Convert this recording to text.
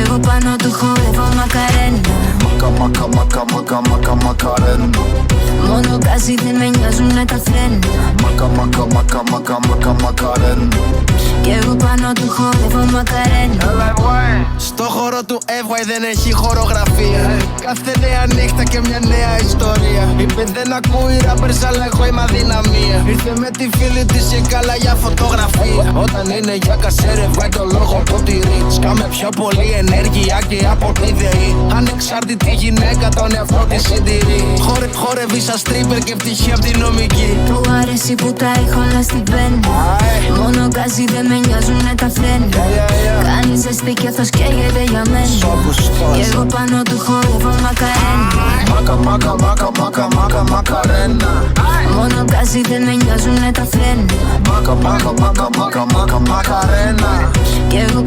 εγώ πάνω του χορεύω μακαρένα. Μακαρένα. Μόνο γκάζι δεν με νοιάζουνε τα φρένα. Μακαρένα. Κι εγώ πάνω του χορεύω μακαρένα. Στο χώρο του FY δεν έχει χορογραφία. Κάθε νέα νύχτα και μια νέα ιστορία. Είπε δεν ακούει rappers αλλά εγώ είμαι αδυναμία. Ήρθε με τη φίλη της και καλά για φωτογραφία. Όταν είναι για κασέρε βγάει το λόγο ποτήρι. Σκάμε πιο πολύ ενέργεια και από τη ΔΕΗ. Ανεξάρτητη γυναίκα τον εαυτό της συντηρεί. Χορεύει σαν stripper και ευτυχία απ' τη νομική. Του αρέσει που τα έχω όλα στην πένα. Μόνο γκάζι δεν με νοιάζουνε τα φρένα. Κάνει ζεστή και αυτός καίγεται για μένα. Κι εγώ πάνω του χορεύω μακαρένα. Μακαρένα. Μόνο γκάζι δεν με νοιάζουνε τα φρένα. Μακαρένα. Κι εγώ